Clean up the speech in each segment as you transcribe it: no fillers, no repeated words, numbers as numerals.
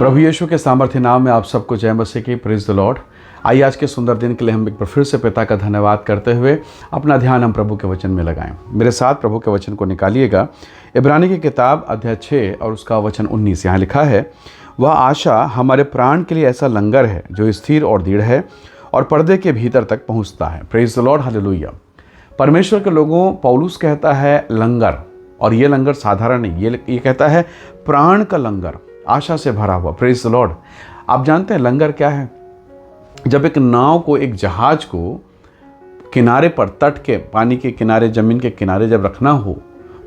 प्रभु यीशु के सामर्थ्य नाम में आप सबको जय मसीह की। Praise the Lord. आइए आज के सुंदर दिन के लिए हम एक बार फिर से पिता का धन्यवाद करते हुए अपना ध्यान हम प्रभु के वचन में लगाएं। मेरे साथ प्रभु के वचन को निकालिएगा। इब्रानी की किताब अध्याय 6 और उसका वचन 19। यहाँ लिखा है, वह आशा हमारे प्राण के लिए ऐसा लंगर है जो स्थिर और दृढ़ है और पर्दे के भीतर तक पहुँचता है। Praise the Lord, hallelujah. परमेश्वर के लोगों, पौलुस कहता है लंगर, और ये लंगर साधारण नहीं, ये कहता है प्राण का लंगर, आशा से भरा हुआ। Praise the Lord. आप जानते हैं लंगर क्या है? जब एक नाव को, एक जहाज को किनारे पर, तट के, पानी के किनारे, ज़मीन के किनारे जब रखना हो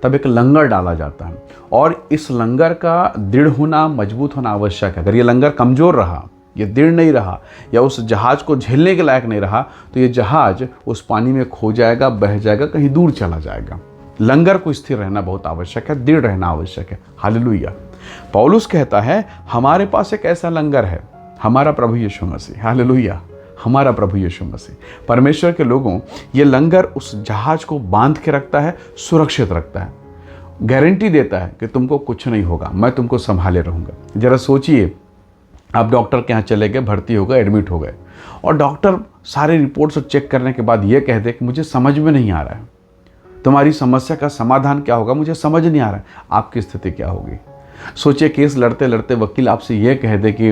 तब एक लंगर डाला जाता है, और इस लंगर का दृढ़ होना, मजबूत होना आवश्यक है। अगर ये लंगर कमज़ोर रहा, ये दृढ़ नहीं रहा, या उस जहाज को झेलने के लायक नहीं रहा, तो ये जहाज उस पानी में खो जाएगा, बह जाएगा, कहीं दूर चला जाएगा। लंगर को स्थिर रहना बहुत आवश्यक है, दृढ़ रहना आवश्यक है। हालेलुया। पौलुस कहता है हमारे पास एक ऐसा लंगर है, हमारा प्रभु यीशु मसीह। हालेलुया। हमारा प्रभु यीशु मसीह। परमेश्वर के लोगों, ये लंगर उस जहाज को बांध के रखता है, सुरक्षित रखता है, गारंटी देता है कि तुमको कुछ नहीं होगा, मैं तुमको संभाले रहूँगा। ज़रा सोचिए, आप डॉक्टर के यहाँ चले गए, भर्ती हो गए, एडमिट हो गए, और डॉक्टर सारे रिपोर्ट्स चेक करने के बाद ये कह दे कि मुझे समझ में नहीं आ रहा है, तुम्हारी समस्या का समाधान क्या होगा, मुझे समझ नहीं आ रहा है। आपकी स्थिति क्या होगी? सोचिए, केस लड़ते लड़ते वकील आपसे ये कह दे कि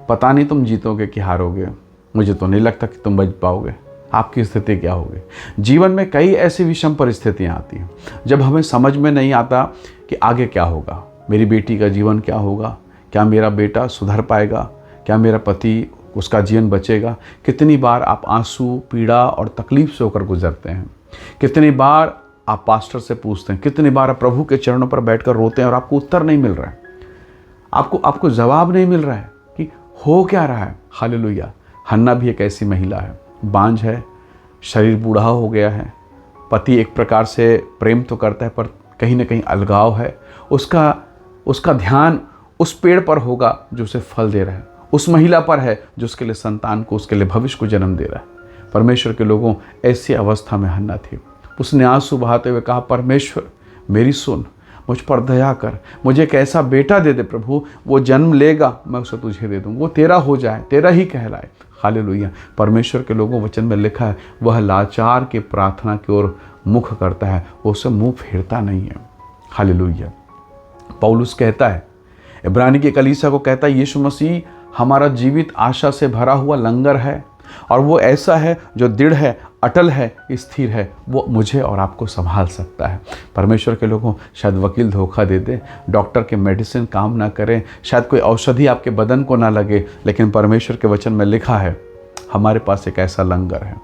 पता नहीं तुम जीतोगे कि हारोगे, मुझे तो नहीं लगता कि तुम बच पाओगे। आपकी स्थिति क्या होगी? जीवन में कई ऐसी विषम परिस्थितियां आती हैं जब हमें समझ में नहीं आता कि आगे क्या होगा, मेरी बेटी का जीवन क्या होगा, क्या मेरा बेटा सुधर पाएगा, क्या मेरा पति, उसका जीवन बचेगा। कितनी बार आप आंसू, पीड़ा और तकलीफ से होकर गुजरते हैं। कितनी बार आप पास्टर से पूछते हैं, कितनी बार आप प्रभु के चरणों पर बैठकर रोते हैं और आपको उत्तर नहीं मिल रहा है, आपको जवाब नहीं मिल रहा है कि हो क्या रहा है। हालेलुया। हन्ना भी एक ऐसी महिला है, बांझ है, शरीर बूढ़ा हो गया है, पति एक प्रकार से प्रेम तो करता है पर कहीं ना कहीं अलगाव है। उसका ध्यान उस पेड़ पर होगा जो उसे फल दे रहा है, उस महिला पर है जो उसके लिए संतान को, उसके लिए भविष्य को जन्म दे रहा है। परमेश्वर के लोगों, ऐसी अवस्था में हन्ना थी। उसने आंसू बहाते हुए कहा, परमेश्वर मेरी सुन, मुझ पर दया कर, मुझे एक ऐसा बेटा दे दे प्रभु, वो जन्म लेगा, मैं उसे तुझे दे दूँ, वो तेरा हो जाए, तेरा ही कहलाए। हालेलुया। परमेश्वर के लोगों, वचन में लिखा है, वह लाचार की प्रार्थना की ओर मुख करता है, वो उसे मुंह फेरता नहीं है। हालेलुया। पौलुस कहता है, इब्रानी की कलीसिया को कहता है, यीशु मसीह हमारा जीवित आशा से भरा हुआ लंगर है, और वो ऐसा है जो दृढ़ है, अटल है, स्थिर है, वो मुझे और आपको संभाल सकता है। परमेश्वर के लोगों, शायद वकील धोखा दे दे, डॉक्टर के मेडिसिन काम ना करें, शायद कोई औषधि आपके बदन को ना लगे, लेकिन परमेश्वर के वचन में लिखा है हमारे पास एक ऐसा लंगर है,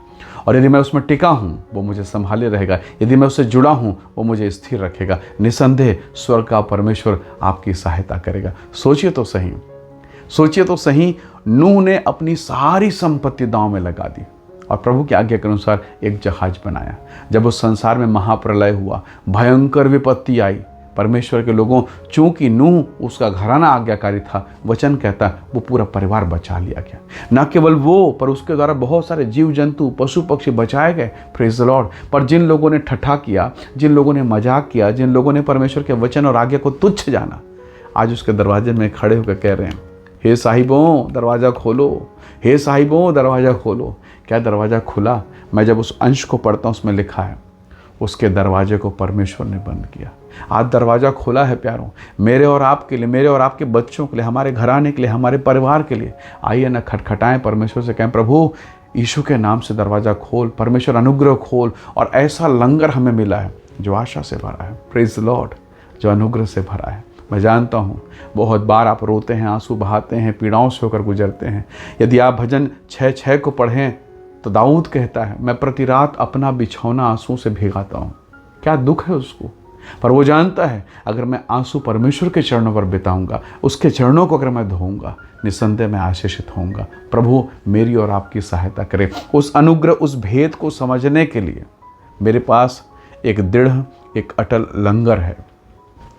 और यदि मैं उसमें टिका हूँ वो मुझे संभाले रहेगा, यदि मैं उससे जुड़ा हूँ वो मुझे स्थिर रखेगा। निसंदेह स्वर्ग का परमेश्वर आपकी सहायता करेगा। सोचिए तो सही, नूह ने अपनी सारी संपत्ति दांव में लगा दी और प्रभु की आज्ञा के अनुसार एक जहाज बनाया। जब उस संसार में महाप्रलय हुआ, भयंकर विपत्ति आई, परमेश्वर के लोगों, चूंकि नूह उसका घराना आज्ञाकारी था, वचन कहता वो पूरा परिवार बचा लिया गया। न केवल वो, पर उसके द्वारा बहुत सारे जीव जंतु, पशु पक्षी बचाए गए। Praise the Lord. पर जिन लोगों ने ठट्ठा किया, जिन लोगों ने मजाक किया, जिन लोगों ने परमेश्वर के वचन और आज्ञा को तुच्छ जाना, आज उसके दरवाजे में खड़े होकर कह रहे हैं, हे साहिबों दरवाज़ा खोलो, हे साहिबों दरवाज़ा खोलो। क्या दरवाज़ा खुला? मैं जब उस अंश को पढ़ता हूँ, उसमें लिखा है उसके दरवाजे को परमेश्वर ने बंद किया। आज दरवाज़ा खुला है प्यारों, मेरे और आपके लिए, मेरे और आपके बच्चों के लिए, हमारे घराने के लिए, हमारे परिवार के लिए। आइए ना खटखटाएं, परमेश्वर से कहें, प्रभु यीशु के नाम से दरवाज़ा खोल, परमेश्वर अनुग्रह खोल। और ऐसा लंगर हमें मिला है जो आशा से भरा है। Praise the Lord. जो अनुग्रह से भरा है। मैं जानता हूँ बहुत बार आप रोते हैं, आंसू बहाते हैं, पीड़ाओं से होकर गुजरते हैं। यदि आप भजन 6:6 को पढ़ें तो दाऊद कहता है, मैं प्रति रात अपना बिछौना आंसू से भिगाता हूँ। क्या दुख है उसको, पर वो जानता है अगर मैं आंसू परमेश्वर के चरणों पर बिताऊंगा, उसके चरणों को अगर मैं धोऊंगा, निसंदेह मैं आशीषित होऊंगा। प्रभु मेरी और आपकी सहायता करे। उस अनुग्रह, उस भेद को समझने के लिए मेरे पास एक दृढ़, एक अटल लंगर है।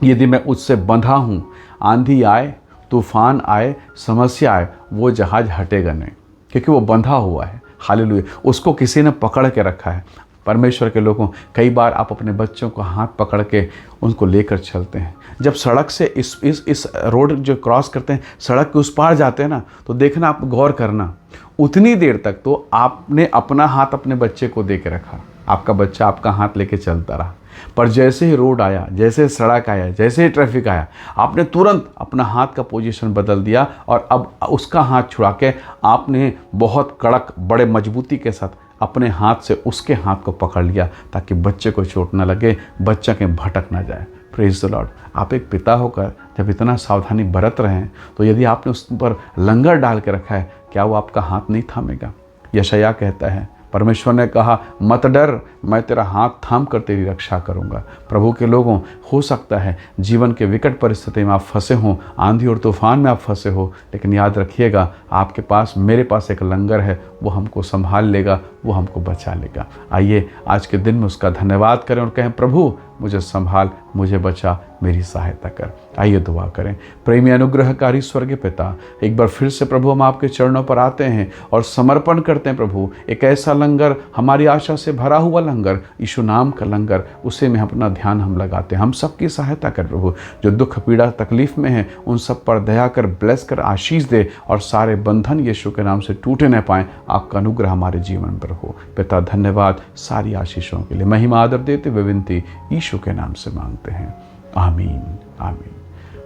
यदि मैं उससे बंधा हूँ, आंधी आए, तूफान आए, समस्या आए, वो जहाज हटेगा नहीं, क्योंकि वो बंधा हुआ है। हालेलुया। उसको किसी ने पकड़ के रखा है। परमेश्वर के लोगों, कई बार आप अपने बच्चों को हाथ पकड़ के उनको लेकर चलते हैं। जब सड़क से इस रोड जो क्रॉस करते हैं, सड़क के उस पार जाते हैं ना, तो देखना, आप गौर करना, उतनी देर तक तो आपने अपना हाथ अपने बच्चे को दे के रखा, आपका बच्चा आपका हाथ लेके चलता रहा। पर जैसे ही रोड आया, जैसे ही सड़क आया, जैसे ही ट्रैफिक आया, आपने तुरंत अपना हाथ का पोजीशन बदल दिया और अब उसका हाथ छुड़ा के आपने बहुत कड़क, बड़े मजबूती के साथ अपने हाथ से उसके हाथ को पकड़ लिया, ताकि बच्चे को चोट ना लगे, बच्चा कहीं भटक ना जाए। Praise the Lord. आप एक पिता होकर जब इतना सावधानी बरत रहे हैं, तो यदि आपने उस पर लंगर डाल के रखा है, क्या वो आपका हाथ नहीं थामेगा? यशायाह कहता है, परमेश्वर ने कहा, मत डर, मैं तेरा हाथ थाम कर तेरी रक्षा करूंगा। प्रभु के लोगों, हो सकता है जीवन के विकट परिस्थिति में आप फंसे हों, आंधी और तूफान में आप फंसे हो, लेकिन याद रखिएगा, आपके पास, मेरे पास एक लंगर है, वो हमको संभाल लेगा, वो हमको बचा लेगा। आइए आज के दिन में उसका धन्यवाद करें और कहें, प्रभु मुझे संभाल, मुझे बचा, मेरी सहायता कर। आइए दुआ करें। प्रेमी अनुग्रहकारी स्वर्गीय पिता, एक बार फिर से प्रभु हम आपके चरणों पर आते हैं और समर्पण करते हैं प्रभु, एक ऐसा लंगर, हमारी आशा से भरा हुआ लंगर, यीशु नाम का लंगर, उसे में अपना ध्यान हम लगाते हैं। हम सबकी सहायता कर प्रभु, जो दुख पीड़ा तकलीफ में हैं, उन सब पर दया कर, ब्लेस कर, आशीष दे और सारे बंधन यीशु के नाम से टूटे न पाएँ। आपका अनुग्रह हमारे जीवन पर हो। पिता धन्यवाद सारी आशीषों के लिए। महिमा आदर देते हुए विनती यीशु के नाम से मांगते हैं, आमीन आमीन।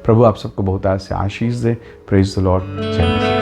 प्रभु आप सबको बहुत ऐसे आशीष दे। Praise the Lord. जय मसीह।